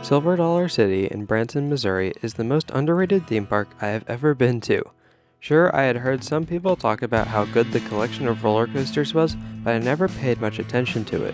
Silver Dollar City in Branson, Missouri is the most underrated theme park I have ever been to. Sure, I had heard some people talk about how good the collection of roller coasters was, but I never paid much attention to it.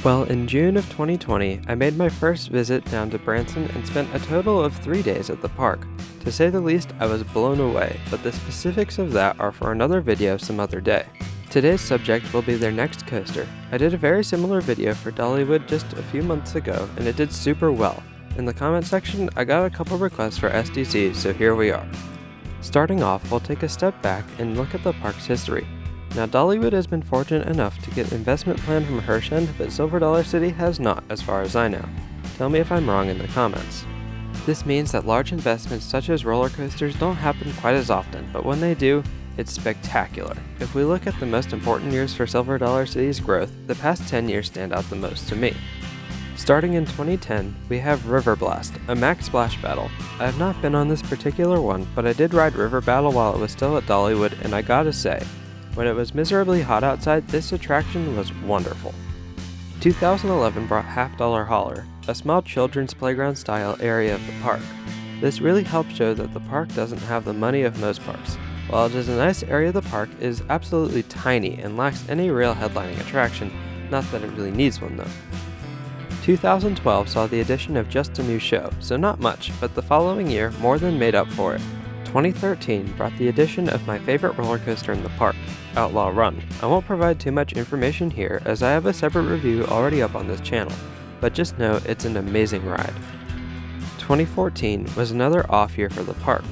Well, in June of 2020, I made my first visit down to Branson and spent a total of 3 days at the park. To say the least, I was blown away, but the specifics of that are for another video some other day. Today's subject will be their next coaster. I did a very similar video for Dollywood just a few months ago, and it did super well. In the comment section, I got a couple requests for SDCs, so here we are. Starting off, we'll take a step back and look at the park's history. Now, Dollywood has been fortunate enough to get investment plan from Hershend, but Silver Dollar City has not, as far as I know. Tell me if I'm wrong in the comments. This means that large investments such as roller coasters don't happen quite as often, but when they do, it's spectacular. If we look at the most important years for Silver Dollar City's growth, the past 10 years stand out the most to me. Starting in 2010, we have River Blast, a max splash battle. I have not been on this particular one, but I did ride River Battle while it was still at Dollywood, and I gotta say, when it was miserably hot outside, this attraction was wonderful. 2011 brought Half Dollar Holler, a small children's playground style area of the park. This really helped show that the park doesn't have the money of most parks. While it is a nice area, the park is absolutely tiny and lacks any real headlining attraction, not that it really needs one though. 2012 saw the addition of just a new show, so not much, but the following year more than made up for it. 2013 brought the addition of my favorite roller coaster in the park, Outlaw Run. I won't provide too much information here as I have a separate review already up on this channel, but just know it's an amazing ride. 2014 was another off year for the park,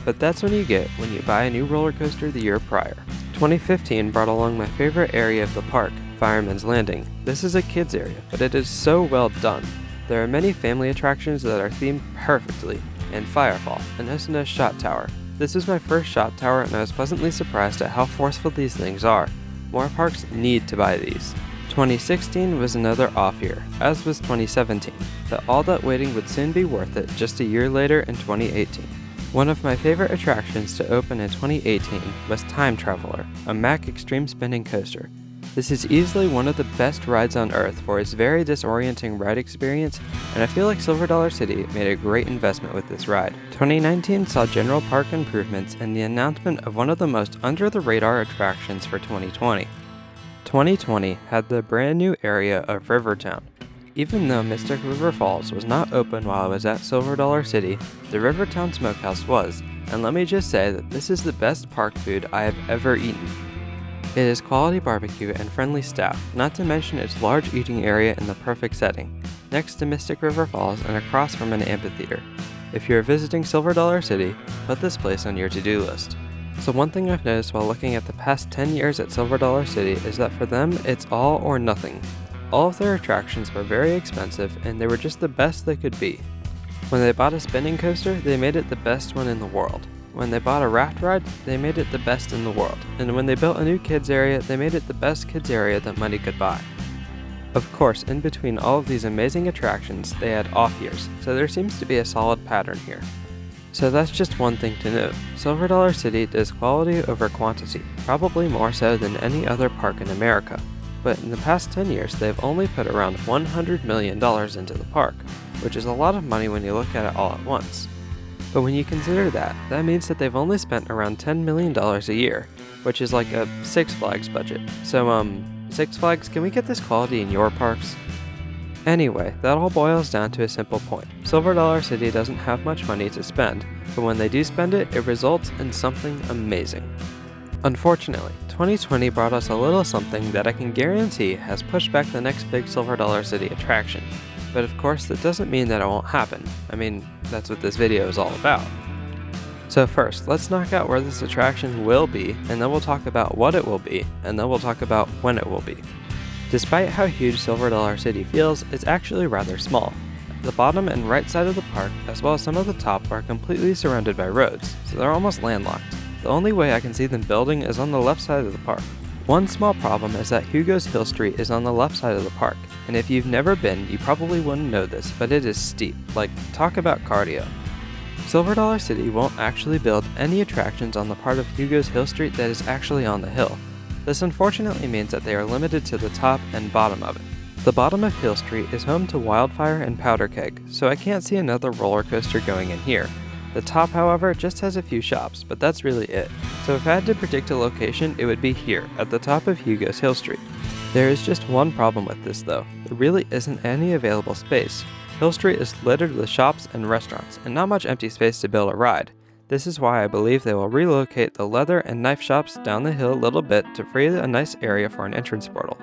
but that's when you get when you buy a new roller coaster the year prior. 2015 brought along my favorite area of the park, Fireman's Landing. This is a kids area, but it is so well done. There are many family attractions that are themed perfectly, and Firefall, an SNS shot tower. This is my first shot tower and I was pleasantly surprised at how forceful these things are. More parks need to buy these. 2016 was another off year, as was 2017, but all that waiting would soon be worth it just a year later in 2018. One of my favorite attractions to open in 2018 was Time Traveler, a Mack Extreme Spinning Coaster. This is easily one of the best rides on Earth for its very disorienting ride experience, and I feel like Silver Dollar City made a great investment with this ride. 2019 saw general park improvements and the announcement of one of the most under-the-radar attractions for 2020. 2020 had the brand new area of Rivertown. Even though Mystic River Falls was not open while I was at Silver Dollar City, the Rivertown Smokehouse was, and let me just say that this is the best park food I have ever eaten. It is quality barbecue and friendly staff, not to mention its large eating area in the perfect setting, next to Mystic River Falls and across from an amphitheater. If you're visiting Silver Dollar City, put this place on your to-do list. So one thing I've noticed while looking at the past 10 years at Silver Dollar City is that for them, it's all or nothing. All of their attractions were very expensive and they were just the best they could be. When they bought a spinning coaster, they made it the best one in the world. When they bought a raft ride, they made it the best in the world. And when they built a new kids area, they made it the best kids area that money could buy. Of course, in between all of these amazing attractions, they had off years, so there seems to be a solid pattern here. So that's just one thing to note. Silver Dollar City does quality over quantity, probably more so than any other park in America. But in the past 10 years, they've only put around $100 million into the park, which is a lot of money when you look at it all at once. But when you consider that, that means that they've only spent around $10 million a year, which is like a Six Flags budget. So, Six Flags, can we get this quality in your parks? Anyway, that all boils down to a simple point. Silver Dollar City doesn't have much money to spend, but when they do spend it, it results in something amazing. Unfortunately, 2020 brought us a little something that I can guarantee has pushed back the next big Silver Dollar City attraction. But of course, that doesn't mean that it won't happen. I mean, that's what this video is all about. So first, let's knock out where this attraction will be, and then we'll talk about what it will be, and then we'll talk about when it will be. Despite how huge Silver Dollar City feels, it's actually rather small. The bottom and right side of the park, as well as some of the top, are completely surrounded by roads, so they're almost landlocked. The only way I can see them building is on the left side of the park. One small problem is that Hugo's Hill Street is on the left side of the park, and if you've never been, you probably wouldn't know this, but it is steep. Like, talk about cardio. Silver Dollar City won't actually build any attractions on the part of Hugo's Hill Street that is actually on the hill. This unfortunately means that they are limited to the top and bottom of it. The bottom of Hill Street is home to Wildfire and Powder Keg, so I can't see another roller coaster going in here. The top, however, just has a few shops, but that's really it. So if I had to predict a location, it would be here, at the top of Hugo's Hill Street. There is just one problem with this though. There really isn't any available space. Hill Street is littered with shops and restaurants, and not much empty space to build a ride. This is why I believe they will relocate the leather and knife shops down the hill a little bit to free a nice area for an entrance portal.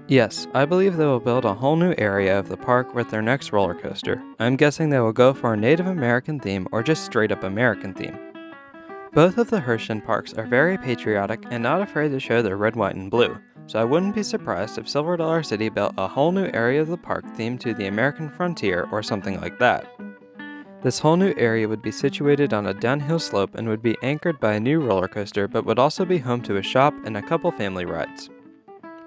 Yes, I believe they will build a whole new area of the park with their next roller coaster. I'm guessing they will go for a Native American theme or just straight up American theme. Both of the Herschend parks are very patriotic and not afraid to show their red, white, and blue, so I wouldn't be surprised if Silver Dollar City built a whole new area of the park themed to the American frontier or something like that. This whole new area would be situated on a downhill slope and would be anchored by a new roller coaster, but would also be home to a shop and a couple family rides.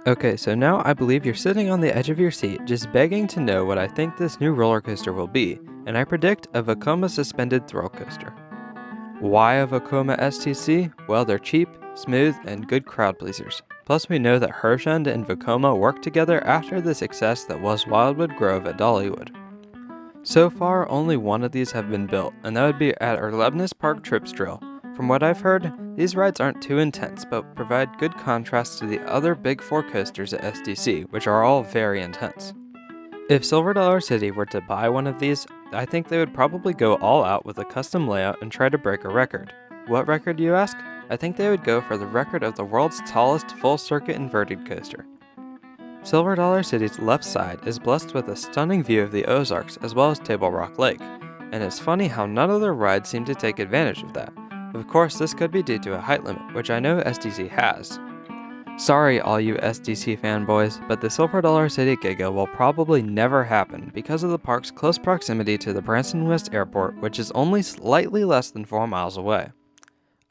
Okay, so now I believe you're sitting on the edge of your seat just begging to know what I think this new roller coaster will be, and I predict a Vekoma suspended thrill coaster. Why a Vekoma STC? Well, they're cheap, smooth, and good crowd pleasers. Plus we know that Herschend and Vekoma worked together after the success that was Wildwood Grove at Dollywood. So far, only one of these have been built, and that would be at Erlebnis Park Trips Drill. From what I've heard, these rides aren't too intense, but provide good contrast to the other big four coasters at SDC, which are all very intense. If Silver Dollar City were to buy one of these, I think they would probably go all out with a custom layout and try to break a record. What record, you ask? I think they would go for the record of the world's tallest full-circuit inverted coaster. Silver Dollar City's left side is blessed with a stunning view of the Ozarks as well as Table Rock Lake, and it's funny how none of their rides seem to take advantage of that. Of course, this could be due to a height limit, which I know SDC has. Sorry all you SDC fanboys, but the Silver Dollar City Giga will probably never happen because of the park's close proximity to the Branson West Airport, which is only slightly less than 4 miles away.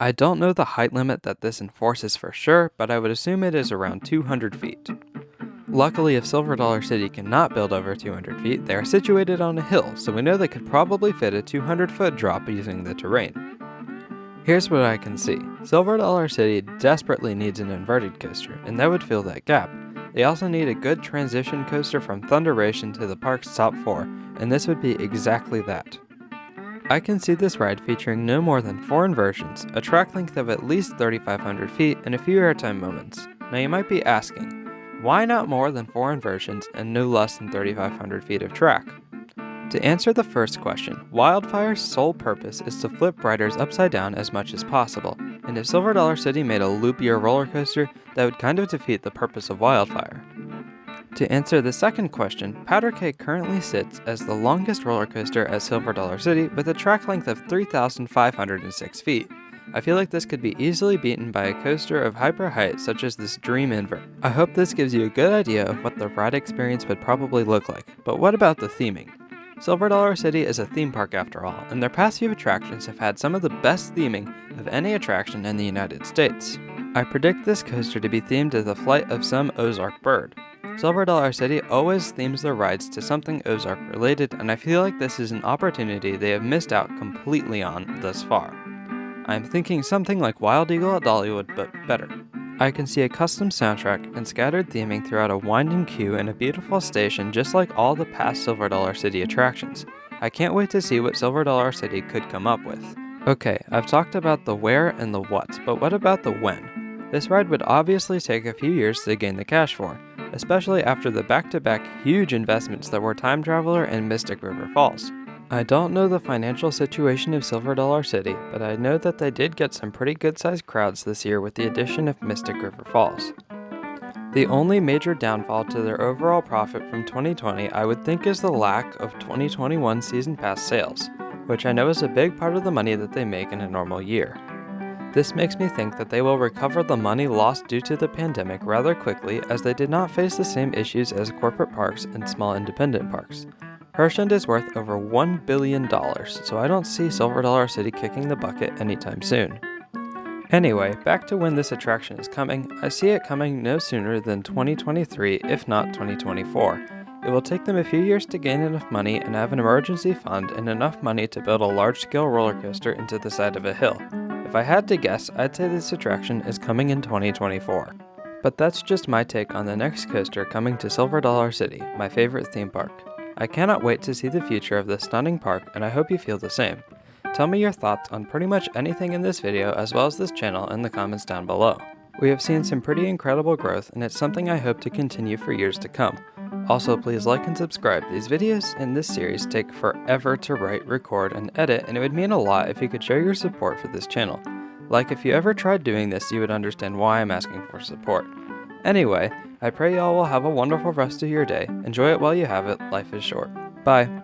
I don't know the height limit that this enforces for sure, but I would assume it is around 200 feet. Luckily, if Silver Dollar City cannot build over 200 feet, they are situated on a hill, so we know they could probably fit a 200-foot drop using the terrain. Here's what I can see. Silver Dollar City desperately needs an inverted coaster, and that would fill that gap. They also need a good transition coaster from Thunderation to the park's top 4, and this would be exactly that. I can see this ride featuring no more than 4 inversions, a track length of at least 3,500 feet, and a few airtime moments. Now you might be asking, why not more than 4 inversions and no less than 3,500 feet of track? To answer the first question, Wildfire's sole purpose is to flip riders upside down as much as possible, and if Silver Dollar City made a loopier roller coaster, that would kind of defeat the purpose of Wildfire. To answer the second question, Powder Keg currently sits as the longest roller coaster at Silver Dollar City with a track length of 3,506 feet. I feel like this could be easily beaten by a coaster of hyper height such as this Dream Invert. I hope this gives you a good idea of what the ride experience would probably look like, but what about the theming? Silver Dollar City is a theme park after all, and their past few attractions have had some of the best theming of any attraction in the United States. I predict this coaster to be themed to the flight of some Ozark bird. Silver Dollar City always themes their rides to something Ozark related, and I feel like this is an opportunity they have missed out completely on thus far. I'm thinking something like Wild Eagle at Dollywood, but better. I can see a custom soundtrack and scattered theming throughout a winding queue and a beautiful station just like all the past Silver Dollar City attractions. I can't wait to see what Silver Dollar City could come up with. Okay, I've talked about the where and the what, but what about the when? This ride would obviously take a few years to gain the cash for, especially after the back-to-back huge investments that were Time Traveler and Mystic River Falls. I don't know the financial situation of Silver Dollar City, but I know that they did get some pretty good-sized crowds this year with the addition of Mystic River Falls. The only major downfall to their overall profit from 2020 I would think is the lack of 2021 season pass sales, which I know is a big part of the money that they make in a normal year. This makes me think that they will recover the money lost due to the pandemic rather quickly, as they did not face the same issues as corporate parks and small independent parks. Herschend is worth over $1 billion, so I don't see Silver Dollar City kicking the bucket anytime soon. Anyway, back to when this attraction is coming. I see it coming no sooner than 2023, if not 2024. It will take them a few years to gain enough money and have an emergency fund and enough money to build a large-scale roller coaster into the side of a hill. If I had to guess, I'd say this attraction is coming in 2024. But that's just my take on the next coaster coming to Silver Dollar City, my favorite theme park. I cannot wait to see the future of this stunning park, and I hope you feel the same. Tell me your thoughts on pretty much anything in this video as well as this channel in the comments down below. We have seen some pretty incredible growth, and it's something I hope to continue for years to come. Also, please like and subscribe. These videos in this series take forever to write, record, and edit, and it would mean a lot if you could show your support for this channel. Like, if you ever tried doing this, you would understand why I'm asking for support. Anyway, I pray y'all will have a wonderful rest of your day. Enjoy it while you have it. Life is short. Bye.